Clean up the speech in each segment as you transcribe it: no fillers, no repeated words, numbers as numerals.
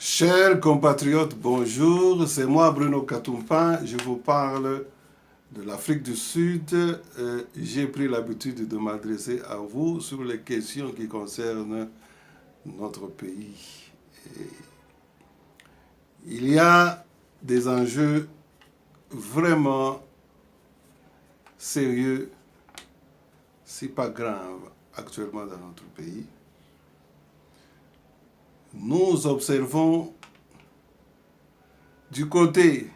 Chers compatriotes, bonjour, c'est moi Bruno Katumpa, je vous parle de l'Afrique du Sud. J'ai pris l'habitude de m'adresser à vous sur les questions qui concernent notre pays. Il y a des enjeux vraiment sérieux, si pas graves, actuellement dans notre pays. Nous observons du côté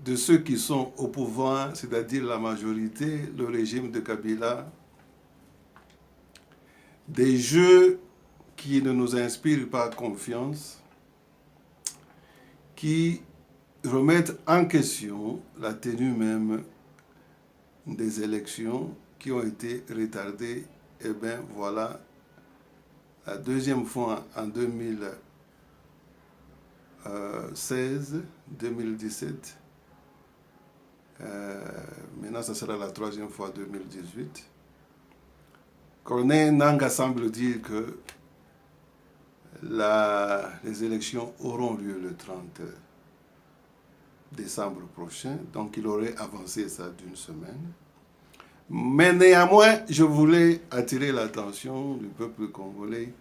de ceux qui sont au pouvoir, c'est-à-dire la majorité, le régime de Kabila, des jeux qui ne nous inspirent pas confiance, qui remettent en question la tenue même des élections qui ont été retardées. Et bien voilà, la deuxième fois en 2016, 2017, maintenant ce sera la troisième fois 2018. Corneille Nangaa semble dire que les élections auront lieu le 30 décembre prochain, donc il aurait avancé ça d'une semaine. Mais néanmoins, je voulais attirer l'attention du peuple congolais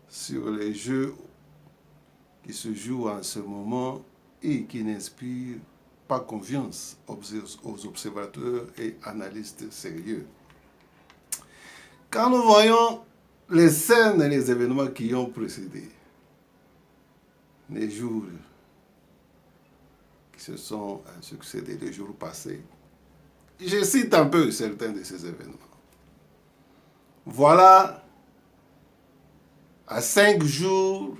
sur les jeux qui se jouent en ce moment et qui n'inspirent pas confiance aux observateurs et analystes sérieux. Quand nous voyons les scènes et les événements qui ont précédé, les jours qui se sont succédés, les jours passés, je cite un peu certains de ces événements. Voilà, à 5 jours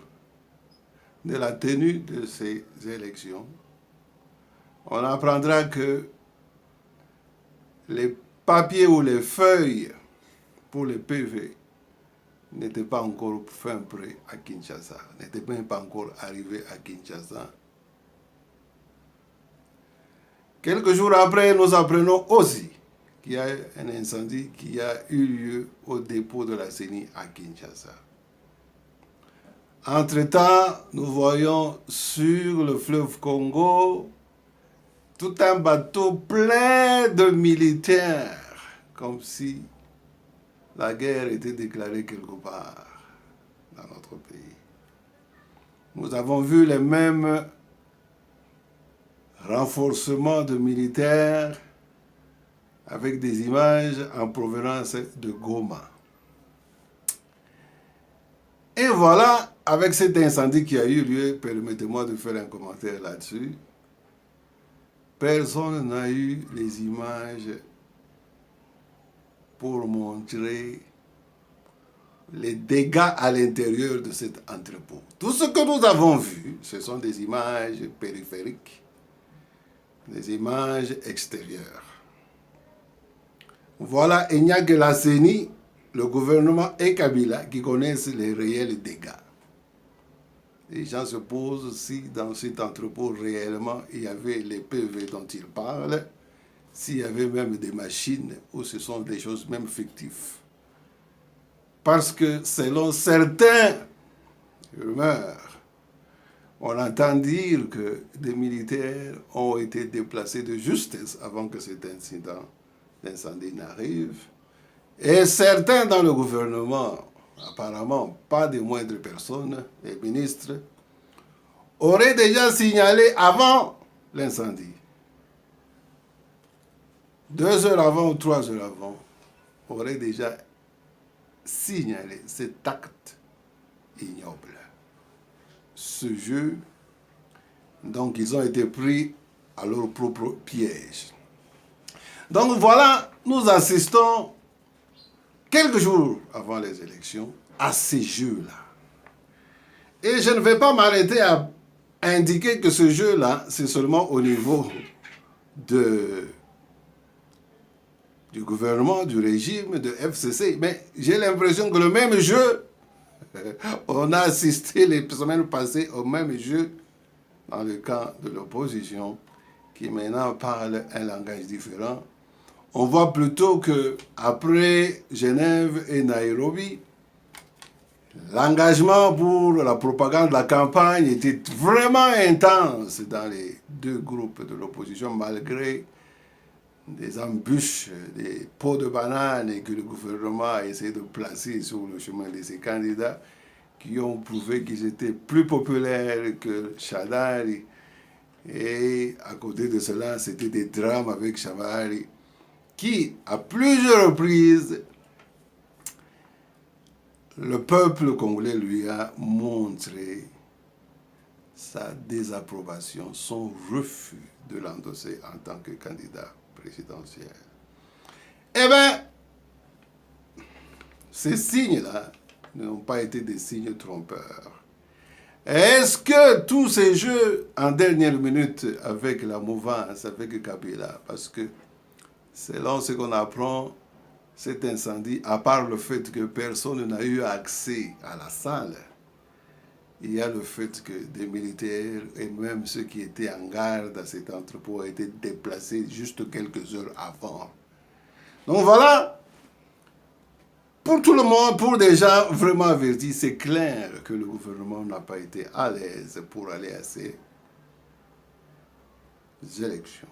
de la tenue de ces élections, on apprendra que les papiers ou les feuilles pour les PV n'étaient pas encore fin prêts à Kinshasa, n'étaient même pas encore arrivés à Kinshasa. Quelques jours après, nous apprenons aussi qu'il y a un incendie qui a eu lieu au dépôt de la CENI à Kinshasa. Entre-temps, nous voyons sur le fleuve Congo tout un bateau plein de militaires, comme si la guerre était déclarée quelque part dans notre pays. Nous avons vu les mêmes renforcements de militaires avec des images en provenance de Goma. Et voilà, avec cet incendie qui a eu lieu, permettez-moi de faire un commentaire là-dessus. Personne n'a eu les images pour montrer les dégâts à l'intérieur de cet entrepôt. Tout ce que nous avons vu, ce sont des images périphériques, des images extérieures. Voilà, il n'y a que la CENI, le gouvernement et Kabila qui connaissent les réels dégâts. Les gens se posent si dans cet entrepôt réellement il y avait les PV dont ils parlent, s'il y avait même des machines ou ce sont des choses même fictives. Parce que selon certains rumeurs, on entend dire que des militaires ont été déplacés de justesse avant que cet incident d'incendie n'arrive. Et certains dans le gouvernement, apparemment pas de moindres personnes, les ministres, auraient déjà signalé avant l'incendie. 2 heures avant ou 3 heures avant, auraient déjà signalé cet acte ignoble. Ce jeu, donc ils ont été pris à leur propre piège. Donc voilà, nous assistons quelques jours avant les élections à ces jeux-là. Et je ne vais pas m'arrêter à indiquer que ce jeu-là, c'est seulement au niveau du gouvernement, du régime, de FCC. Mais j'ai l'impression que le même jeu, on a assisté les semaines passées au même jeu dans le camp de l'opposition, qui maintenant parle un langage différent. On voit plutôt qu'après Genève et Nairobi, L'engagement pour la propagande de la campagne était vraiment intense dans les deux groupes de l'opposition, malgré des embûches, des pots de bananes et que le gouvernement a essayé de placer sur le chemin de ces candidats qui ont prouvé qu'ils étaient plus populaires que Shadari. Et à côté de cela, c'était des drames avec Shadari qui, à plusieurs reprises, le peuple congolais lui a montré sa désapprobation, son refus de l'endosser en tant que candidat présidentiel. Eh bien, ces signes-là n'ont pas été des signes trompeurs. Est-ce que tous ces jeux en dernière minute avec la mouvance, avec Kabila, parce que selon ce qu'on apprend, cet incendie, à part le fait que personne n'a eu accès à la salle, il y a le fait que des militaires et même ceux qui étaient en garde à cet entrepôt ont été déplacés juste quelques heures avant. Donc voilà, pour tout le monde, pour des gens vraiment avertis, c'est clair que le gouvernement n'a pas été à l'aise pour aller à ces élections.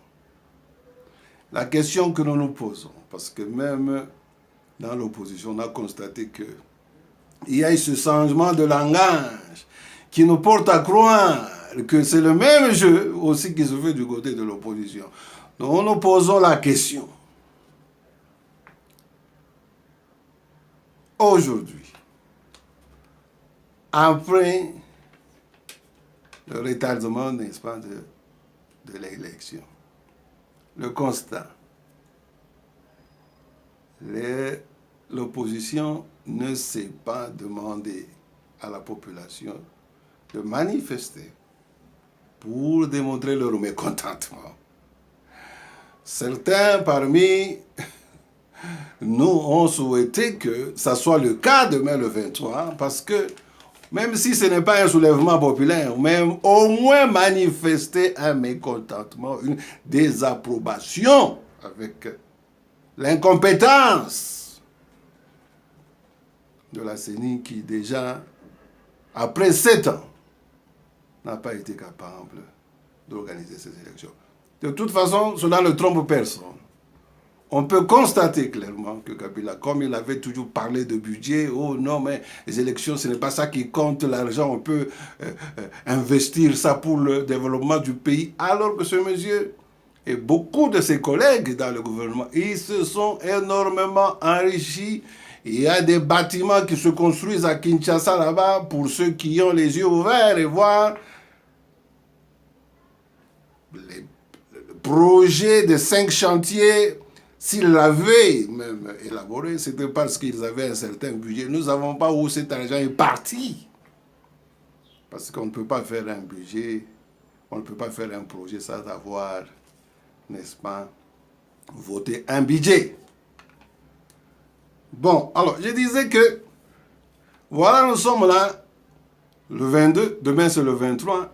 La question que nous nous posons, parce que même dans l'opposition, on a constaté qu'il y a eu ce changement de langage qui nous porte à croire que c'est le même jeu aussi qui se fait du côté de l'opposition. Donc nous posons la question. Aujourd'hui, après le retardement, n'est-ce pas, de l'élection, le constat, l'opposition ne s'est pas demandé à la population de manifester pour démontrer leur mécontentement. Certains parmi nous ont souhaité que ça soit le cas demain le 23, parce que même si ce n'est pas un soulèvement populaire, même au moins manifester un mécontentement, une désapprobation avec l'incompétence de la CENI qui déjà, après 7 ans, n'a pas été capable d'organiser ces élections. De toute façon, cela ne trompe personne. On peut constater clairement que Kabila, comme il avait toujours parlé de budget, oh non, mais les élections, ce n'est pas ça qui compte, l'argent, on peut investir ça pour le développement du pays, alors que ce monsieur et beaucoup de ses collègues dans le gouvernement, ils se sont énormément enrichis. Il y a des bâtiments qui se construisent à Kinshasa là-bas, pour ceux qui ont les yeux ouverts et voir les projets de 5 chantiers. S'ils l'avaient même élaboré, c'était parce qu'ils avaient un certain budget. Nous ne savons pas où cet argent est parti. Parce qu'on ne peut pas faire un budget, on ne peut pas faire un projet sans avoir, n'est-ce pas, voté un budget. Bon, alors, je disais que, voilà, nous sommes là, le 22, demain c'est le 23,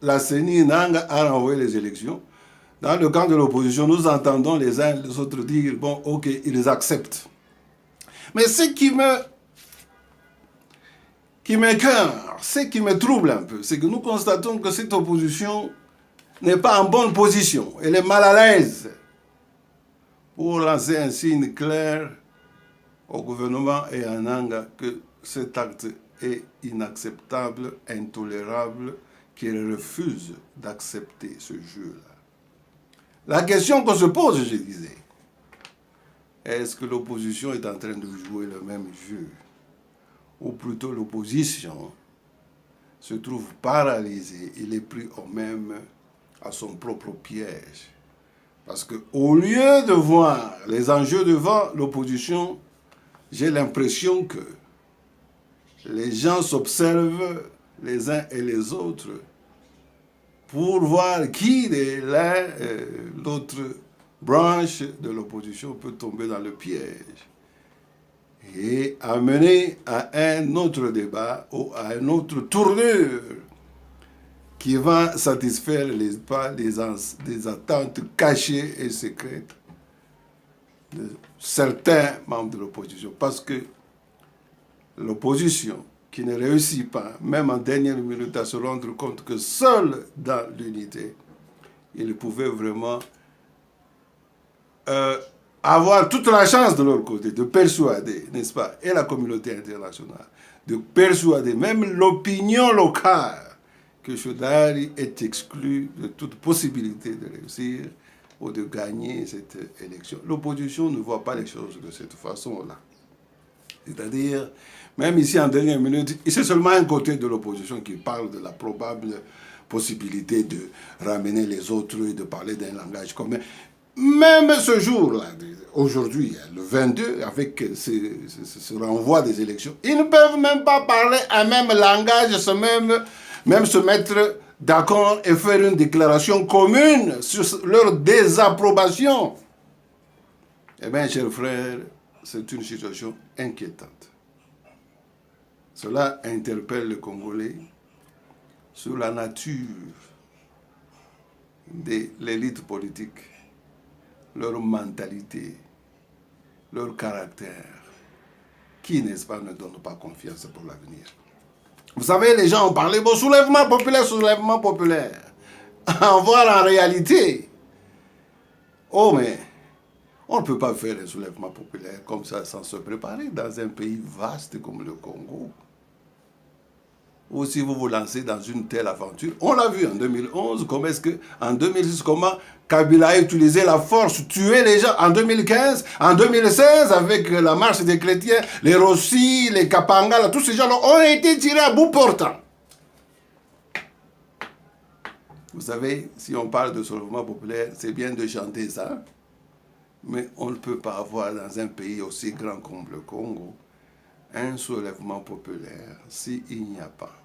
la CENI Nanga a renvoyé les élections. Dans le camp de l'opposition, nous entendons les uns et les autres dire, bon, ok, ils acceptent. Mais ce qui m'écoeure, ce qui me trouble un peu, c'est que nous constatons que cette opposition n'est pas en bonne position. Elle est mal à l'aise pour lancer un signe clair au gouvernement et à Nanga que cet acte est inacceptable, intolérable, qu'il refuse d'accepter ce jeu-là. La question qu'on se pose, je disais, est-ce que l'opposition est en train de jouer le même jeu? Ou plutôt l'opposition se trouve paralysée, il est pris même à son propre piège. Parce qu'au lieu de voir les enjeux devant l'opposition, j'ai l'impression que les gens s'observent les uns et les autres pour voir qui de l'autre branche de l'opposition peut tomber dans le piège et amener à un autre débat ou à une autre tournure qui va satisfaire des attentes cachées et secrètes de certains membres de l'opposition. Parce que l'opposition qui ne réussit pas, même en dernière minute, à se rendre compte que seul dans l'unité, ils pouvaient vraiment avoir toute la chance de leur côté de persuader, n'est-ce pas, et la communauté internationale, de persuader même l'opinion locale que Chodari est exclu de toute possibilité de réussir ou de gagner cette élection. L'opposition ne voit pas les choses de cette façon-là. C'est-à-dire, même ici en dernière minute, c'est seulement un côté de l'opposition qui parle de la probable possibilité de ramener les autres et de parler d'un langage commun. Même ce jour-là, aujourd'hui, le 22, avec ce renvoi des élections, ils ne peuvent même pas parler un même langage, même se mettre d'accord et faire une déclaration commune sur leur désapprobation. Eh bien, chers frères, c'est une situation inquiétante. Cela interpelle les Congolais sur la nature de l'élite politique, leur mentalité, leur caractère, qui, n'est-ce pas, ne donne pas confiance pour l'avenir. Vous savez, les gens ont parlé, bon, soulèvement populaire. En voir en réalité, oh, mais on ne peut pas faire un soulèvement populaire comme ça sans se préparer dans un pays vaste comme le Congo. Ou si vous vous lancez dans une telle aventure, on l'a vu en 2011, en 2006, comment Kabila a utilisé la force, tué les gens en 2015, en 2016, avec la marche des chrétiens, les Rossi, les Kapanga, tous ces gens-là ont été tirés à bout portant. Vous savez, si on parle de soulèvement populaire, c'est bien de chanter ça, mais on ne peut pas avoir dans un pays aussi grand comme le Congo un soulèvement populaire s'il n'y a pas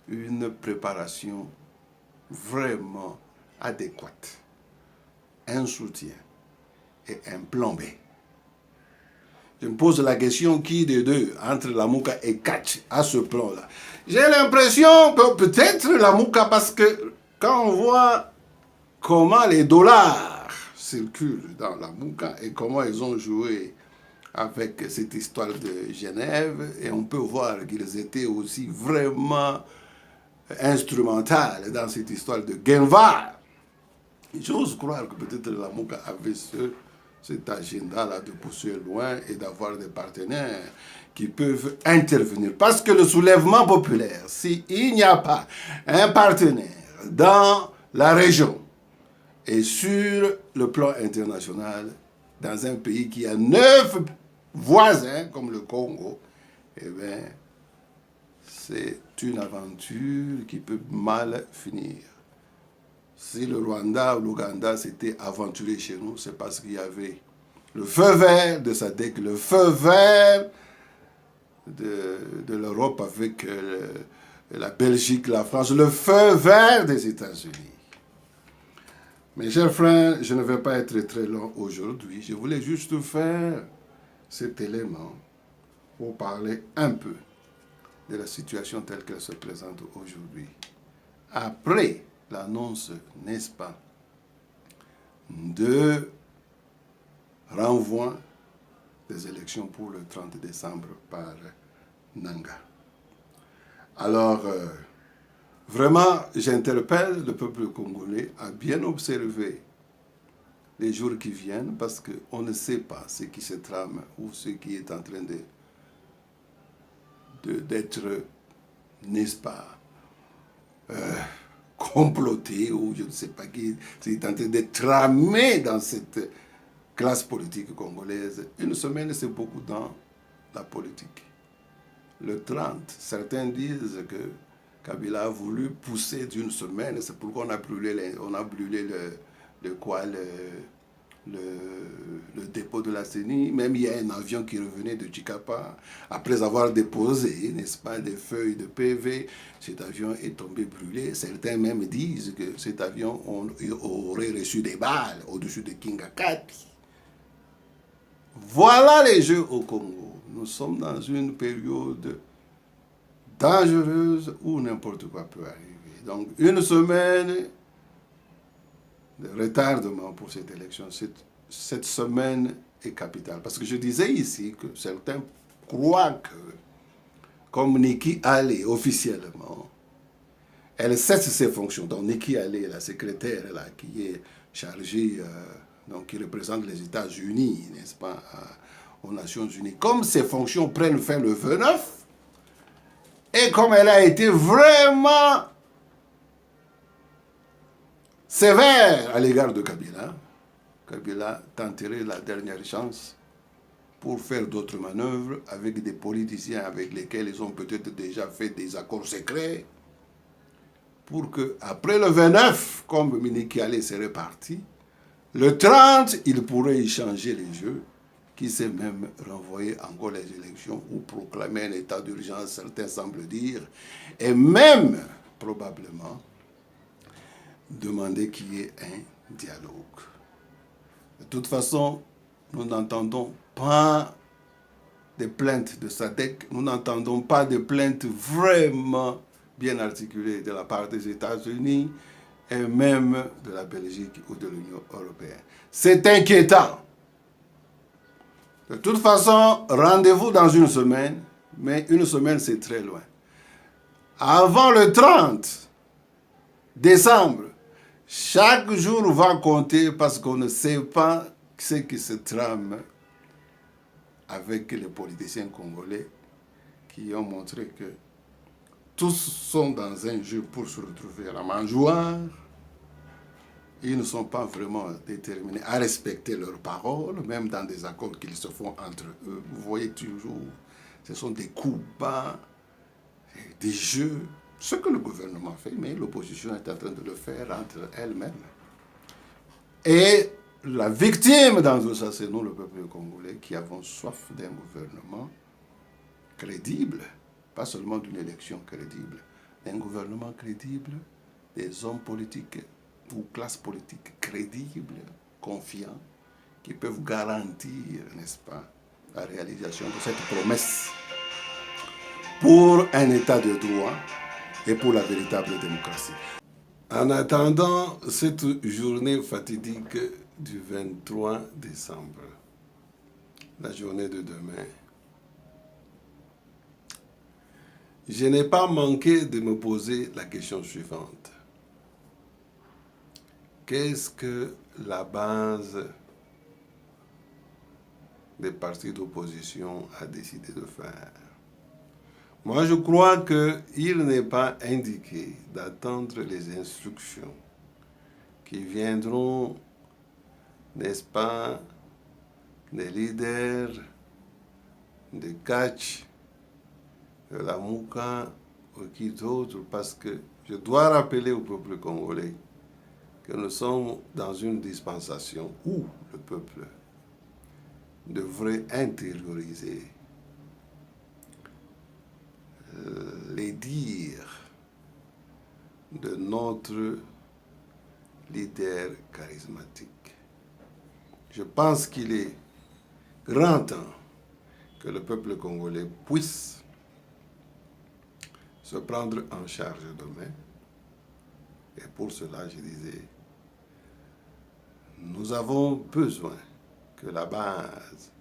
une préparation vraiment adéquate, un soutien et un plan B. Je me pose la question, qui des deux, entre la Mouka et Katch, a ce plan-là? J'ai l'impression que peut-être la Mouka, parce que quand on voit comment les dollars circulent dans la Mouka et comment ils ont joué avec cette histoire de Genève, et on peut voir qu'ils étaient aussi vraiment instrumentaux dans cette histoire de Genvar. J'ose croire que peut-être la Mouka avait cet agenda-là de pousser loin et d'avoir des partenaires qui peuvent intervenir. Parce que le soulèvement populaire, s'il n'y a pas un partenaire dans la région et sur le plan international, dans un pays qui a 9 voisins comme le Congo, eh bien, c'est une aventure qui peut mal finir. Si le Rwanda ou l'Ouganda s'était aventuré chez nous, c'est parce qu'il y avait le feu vert de SADC, le feu vert de l'Europe avec la Belgique, la France, le feu vert des États-Unis. Mes chers frères, je ne vais pas être très long aujourd'hui. Je voulais juste faire cet élément pour parler un peu de la situation telle qu'elle se présente aujourd'hui. Après l'annonce, n'est-ce pas, de renvoi des élections pour le 30 décembre par Nanga. Alors, vraiment, j'interpelle le peuple congolais à bien observer les jours qui viennent parce qu'on ne sait pas ce qui se trame ou ce qui est en train d'être, n'est-ce pas, comploté ou je ne sais pas qui est en train d'être tramé dans cette classe politique congolaise. Une semaine, c'est beaucoup dans la politique. Le 30, certains disent que Kabila a voulu pousser d'une semaine, c'est pourquoi on a brûlé le dépôt de la CENI. Même il y a un avion qui revenait de Chikapa, après avoir déposé, n'est-ce pas, des feuilles de PV, cet avion est tombé brûlé. Certains même disent que cet avion aurait reçu des balles au-dessus de Kingakati. Voilà les jeux au Congo. Nous sommes dans une période dangereuse où n'importe quoi peut arriver. Donc, une semaine de retardement pour cette élection, cette semaine est capitale. Parce que je disais ici que certains croient que comme Nikki Haley, officiellement, elle cesse ses fonctions. Donc Nikki Haley, la secrétaire là, qui est chargée, donc qui représente les États-Unis, n'est-ce pas, aux Nations Unies, comme ses fonctions prennent fin le 29, et comme elle a été vraiment sévère à l'égard de Kabila, Kabila tenterait la dernière chance pour faire d'autres manœuvres avec des politiciens avec lesquels ils ont peut-être déjà fait des accords secrets, pour que, après le 29, comme Nikki Haley serait parti, le 30, il pourrait y changer les jeux, qui sait même renvoyer encore les élections ou proclamer un état d'urgence, certains semblent dire, et même, probablement, demander qu'il y ait un dialogue. De toute façon, nous n'entendons pas des plaintes de SADC, nous n'entendons pas de plaintes vraiment bien articulées de la part des États-Unis et même de la Belgique ou de l'Union européenne. C'est inquiétant. De toute façon, rendez-vous dans une semaine, mais une semaine c'est très loin. Avant le 30 décembre, chaque jour va compter parce qu'on ne sait pas ce qui se trame avec les politiciens congolais qui ont montré que tous sont dans un jeu pour se retrouver à la mangeoire. Ils ne sont pas vraiment déterminés à respecter leurs paroles, même dans des accords qu'ils se font entre eux. Vous voyez toujours, ce sont des coups bas, des jeux. Ce que le gouvernement fait, mais l'opposition est en train de le faire entre elle-même. Et la victime dans tout ça, c'est nous, le peuple congolais, qui avons soif d'un gouvernement crédible, pas seulement d'une élection crédible, d'un gouvernement crédible, des hommes politiques ou classes politiques crédibles, confiants, qui peuvent garantir, n'est-ce pas, la réalisation de cette promesse pour un état de droit et pour la véritable démocratie. En attendant cette journée fatidique du 23 décembre, la journée de demain, je n'ai pas manqué de me poser la question suivante. Qu'est-ce que la base des partis d'opposition a décidé de faire? Moi, je crois qu'il n'est pas indiqué d'attendre les instructions qui viendront, n'est-ce pas, des leaders de Catch, de la Mouka, ou qui d'autres, parce que je dois rappeler au peuple congolais que nous sommes dans une dispensation où le peuple devrait intérioriser les dires de notre leader charismatique. Je pense qu'il est grand temps que le peuple congolais puisse se prendre en charge demain. Et pour cela, je disais, nous avons besoin que la base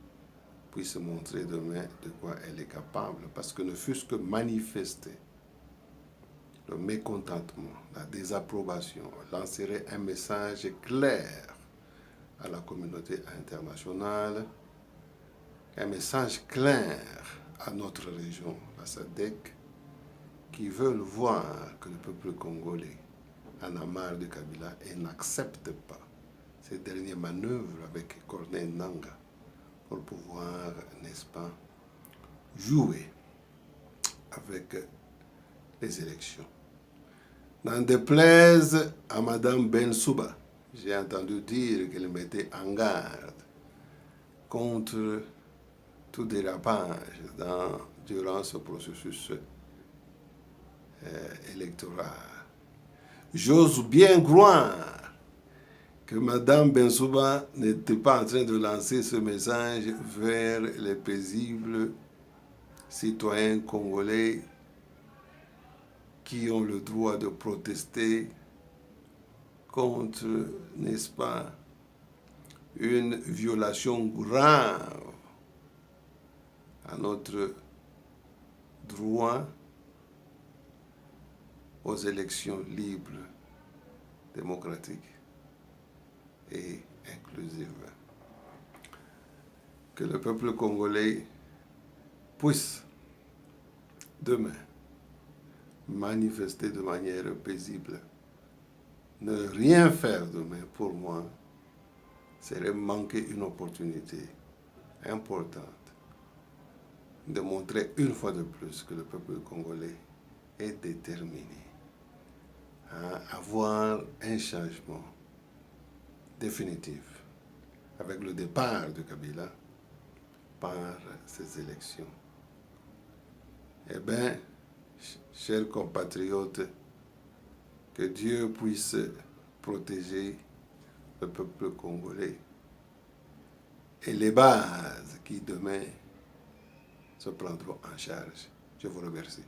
puisse montrer demain de quoi elle est capable, parce que ne fût-ce que manifester le mécontentement, la désapprobation, lancerait un message clair à la communauté internationale, un message clair à notre région, la SADC, qui veulent voir que le peuple congolais en a marre de Kabila et n'accepte pas ces dernières manœuvres avec Corneille Nangaa pour pouvoir, n'est-ce pas, jouer avec les élections. N'en déplaise à Mme Bensouda, j'ai entendu dire qu'elle mettait en garde contre tout dérapage durant ce processus électoral. J'ose bien croire que Mme Bensouda n'était pas en train de lancer ce message vers les paisibles citoyens congolais qui ont le droit de protester contre, n'est-ce pas, une violation grave à notre droit aux élections libres, démocratiques et inclusives. Que le peuple congolais puisse demain manifester de manière paisible. Ne rien faire demain, pour moi, serait manquer une opportunité importante de montrer une fois de plus que le peuple congolais est déterminé à avoir un changement définitif avec le départ de Kabila par ces élections. Eh bien, chers compatriotes, que Dieu puisse protéger le peuple congolais et les bases qui demain se prendront en charge. Je vous remercie.